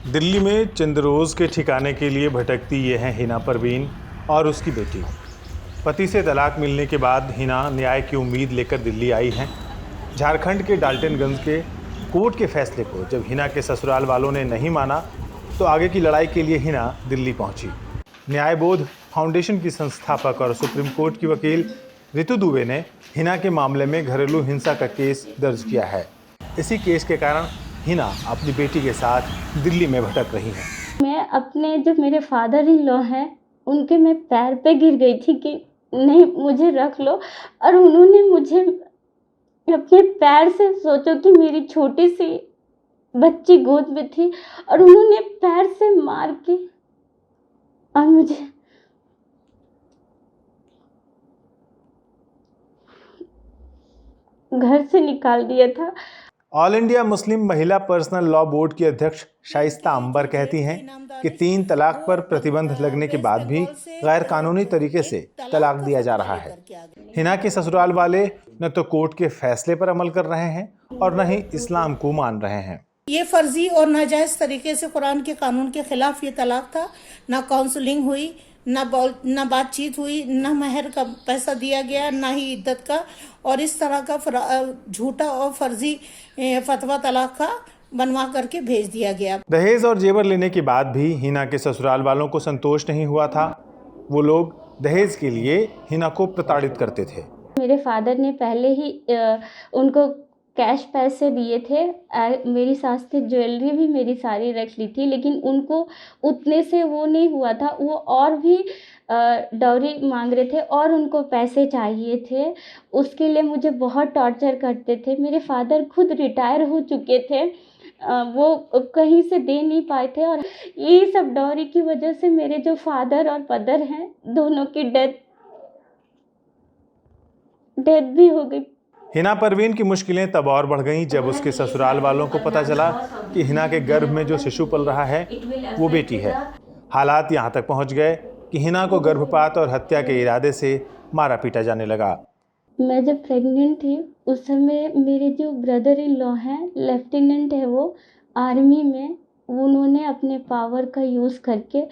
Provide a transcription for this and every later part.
दिल्ली में चंद रोज़ के ठिकाने के लिए भटकती ये हैं हिना परवीन और उसकी बेटी। पति से तलाक मिलने के बाद हिना न्याय की उम्मीद लेकर दिल्ली आई हैं। झारखंड के डाल्टनगंज के कोर्ट के फैसले को जब हिना के ससुराल वालों ने नहीं माना तो आगे की लड़ाई के लिए हिना दिल्ली पहुंची। न्यायबोध फाउंडेशन की संस्थापक और सुप्रीम कोर्ट की वकील रितु दुबे ने हिना के मामले में घरेलू हिंसा का केस दर्ज किया है। इसी केस के कारण हिना अपनी बेटी के साथ दिल्ली में भटक रही हैं। मैं अपने जो मेरे फादर इन लॉ हैं उनके मैं पैर पे गिर गई थी कि नहीं मुझे रख लो, और उन्होंने मुझे अपने पैर से, सोचो कि मेरी छोटी सी बच्ची गोद में थी, और उन्होंने पैर से मार के और मुझे घर से निकाल दिया था। ऑल इंडिया मुस्लिम महिला पर्सनल लॉ बोर्ड की अध्यक्ष शाइस्ता अंबर कहती हैं कि 3 तलाक पर प्रतिबंध लगने के बाद भी गैर कानूनी तरीके से तलाक दिया जा रहा है। हिना के ससुराल वाले न तो कोर्ट के फैसले पर अमल कर रहे हैं और न ही इस्लाम को मान रहे हैं। ये फर्जी और नाजायज तरीके से कुरान के कानून के खिलाफ ये तलाक था। ना काउंसलिंग हुई, ना बातचीत हुई, ना महर का पैसा दिया गया, ना ही इद्दत का, और इस तरह का झूठा और फर्जी फतवा तलाक का बनवा करके भेज दिया गया। दहेज और जेवर लेने के बाद भी हिना के ससुराल वालों को संतोष नहीं हुआ था। वो लोग दहेज के लिए हिना को प्रताड़ित करते थे। मेरे फादर ने पहले ही उनको कैश पैसे दिए थे। मेरी सास ने ज्वेलरी भी मेरी सारी रख ली थी, लेकिन उनको उतने से वो नहीं हुआ था। वो और भी डॉरी मांग रहे थे और उनको पैसे चाहिए थे। उसके लिए मुझे बहुत टॉर्चर करते थे। मेरे फादर खुद रिटायर हो चुके थे, वो कहीं से दे नहीं पाए थे, और ये सब डॉरी की वजह से मेरे जो फादर और मदर हैं दोनों की डेथ भी हो गई। हिना परवीन की मुश्किलें तब और बढ़ गईं जब उसके ससुराल वालों को पता चला कि हिना के गर्भ में जो शिशु पल रहा है वो बेटी है। हालात यहाँ तक पहुँच गए कि हिना को गर्भपात और हत्या के इरादे से मारा पीटा जाने लगा। मैं जब प्रेग्नेंट थी उस समय मेरे जो ब्रदर इन लॉ हैं, लेफ्टिनेंट है वो आर्मी में, उन्होंने अपने पावर का यूज़ करके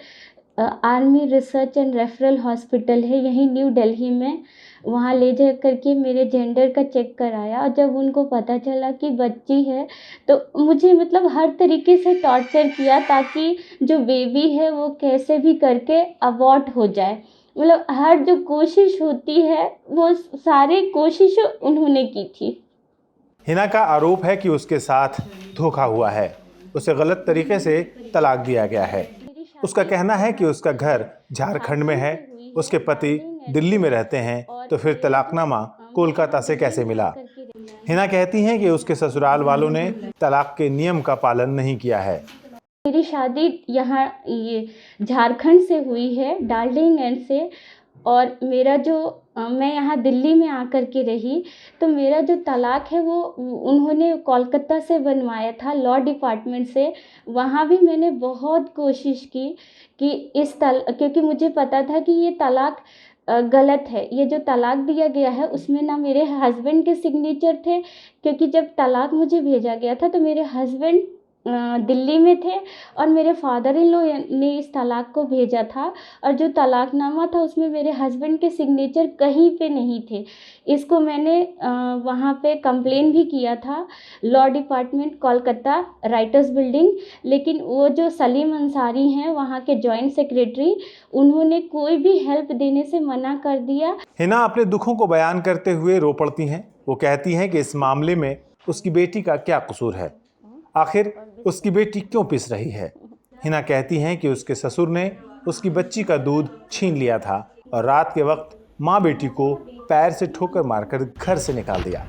army research and referral hospital है यहीं न्यू दिल्ली में, वहाँ ले जा करके मेरे जेंडर का चेक कराया। और जब उनको पता चला कि बच्ची है तो मुझे मतलब हर तरीके से टॉर्चर किया ताकि जो बेबी है वो कैसे भी करके अबॉर्ट हो जाए। मतलब हर जो कोशिश होती है वो सारी कोशिश उन्होंने की थी। हिना का आरोप है कि उसके साथ धोखा हुआ है, उसे गलत तरीके से तलाक दिया गया है। उसका कहना है कि उसका घर झारखंड में है, उसके पति दिल्ली में रहते हैं, तो फिर तलाकनामा कोलकाता से कैसे मिला। हिना कहती हैं कि उसके ससुराल वालों ने तलाक के नियम का पालन नहीं किया है। मेरी शादी यहाँ ये झारखंड से हुई है, डाल्टनगंज से, और मेरा जो मैं यहाँ दिल्ली में आकर के रही, तो मेरा जो तलाक है वो उन्होंने कोलकाता से बनवाया था, लॉ डिपार्टमेंट से। वहाँ भी मैंने बहुत कोशिश की कि क्योंकि मुझे पता था कि ये तलाक गलत है। ये जो तलाक दिया गया है उसमें ना मेरे हस्बैंड के सिग्नेचर थे, क्योंकि जब तलाक मुझे भेजा गया था तो मेरे हस्बैंड दिल्ली में थे और मेरे फादर इन लॉ ने इस तलाक को भेजा था, और जो तलाकनामा था उसमें मेरे हस्बैंड के सिग्नेचर कहीं पे नहीं थे। इसको मैंने वहाँ पे कंप्लेन भी किया था law department Kolkata writers building, लेकिन वो जो सलीम अंसारी हैं वहाँ के जॉइंट सेक्रेटरी, उन्होंने कोई भी हेल्प देने से मना कर दिया। हिना अपने दुखों को बयान करते हुए रो पड़ती हैं। वो कहती हैं कि इस मामले में उसकी बेटी का क्या कसूर है, आखिर उसकी बेटी क्यों पिस रही है। हिना कहती हैं कि उसके ससुर ने उसकी बच्ची का दूध छीन लिया था और रात के वक्त माँ बेटी को पैर से ठोकर मारकर घर से निकाल दिया।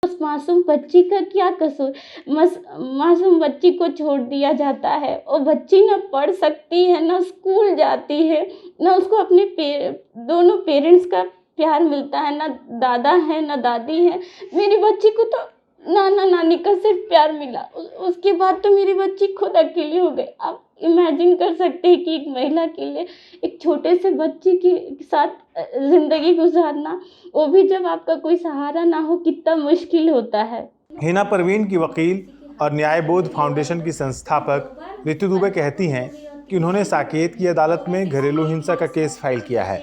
उस मासूम बच्ची का क्या कसूर, मासूम बच्ची को छोड़ दिया जाता है। वो बच्ची ना पढ़ सकती है, ना स्कूल जाती है, ना उसको अपने दोनों पेरेंट्स का प्यार मिलता है, ना दादा है ना दादी है। मेरी बच्ची को तो नाना नानी का सिर्फ प्यार मिला। उसके बाद तो मेरी बच्ची खुद अकेली हो गई। आप इमेजिन कर सकते हैं कि एक महिला के लिए एक छोटे से बच्चे के साथ ज़िंदगी गुजारना, वो भी जब आपका कोई सहारा ना हो, कितना मुश्किल होता है। हिना परवीन की वकील और न्यायबोध फाउंडेशन की संस्थापक रितु दुबे कहती हैं कि उन्होंने साकेत की अदालत में घरेलू हिंसा का केस फाइल किया है।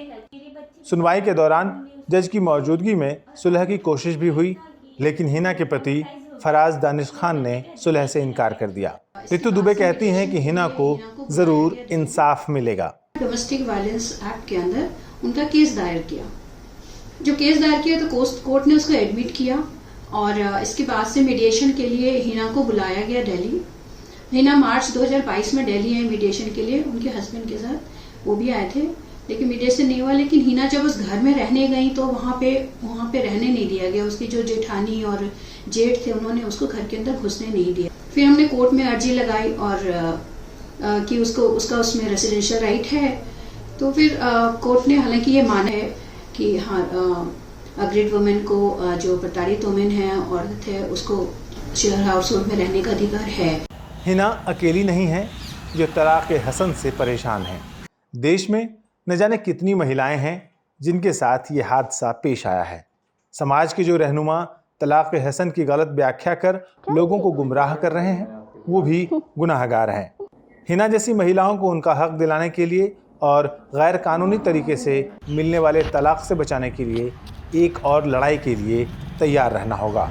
सुनवाई के दौरान जज की मौजूदगी में सुलह की कोशिश भी हुई, लेकिन हिना के पति फराज दानिश खान ने सुलह से इनकार कर दिया। रितु दुबे कहती हैं कि हिना को जरूर इंसाफ मिलेगा। डोमेस्टिक वायलेंस एक्ट के अंदर उनका केस दायर किया। जो केस दायर किया तो कोर्ट ने उसको एडमिट किया और इसके बाद से मीडिएशन के लिए हिना को बुलाया गया दिल्ली। हिना मार्च 2022 में दिल्ली आई मीडिएशन के लिए उनके हस्बैंड के साथ, वो भी आए थे, लेकिन मीडिएशन नहीं हुआ। लेकिन हिना जब उस घर में रहने गई तो वहां पे रहने नहीं दिया गया। उसकी जो जेठानी और जेठ थे उन्होंने उसको घर के अंदर घुसने नहीं दिया। फिर हमने कोर्ट में अर्जी लगाई और कि उसका उसमें रेसिडेंशियल राइट है। तो फिर कोर्ट ने हालांकि ये माना है कि हाँ अग्रीड वुमेन को जो प्रताड़ित वुमेन है, औरत है, उसको शेयर हाउस होल्ड में रहने का अधिकार है। हिना अकेली नहीं है जो तलाक हसन से परेशान है। देश में न जाने कितनी महिलाएं हैं जिनके साथ ये हादसा पेश आया है। समाज के जो रहनुमा तलाक हसन की गलत व्याख्या कर लोगों को गुमराह कर रहे हैं, वो भी गुनाहगार हैं। हिना जैसी महिलाओं को उनका हक दिलाने के लिए और गैर कानूनी तरीके से मिलने वाले तलाक से बचाने के लिए एक और लड़ाई के लिए तैयार रहना होगा।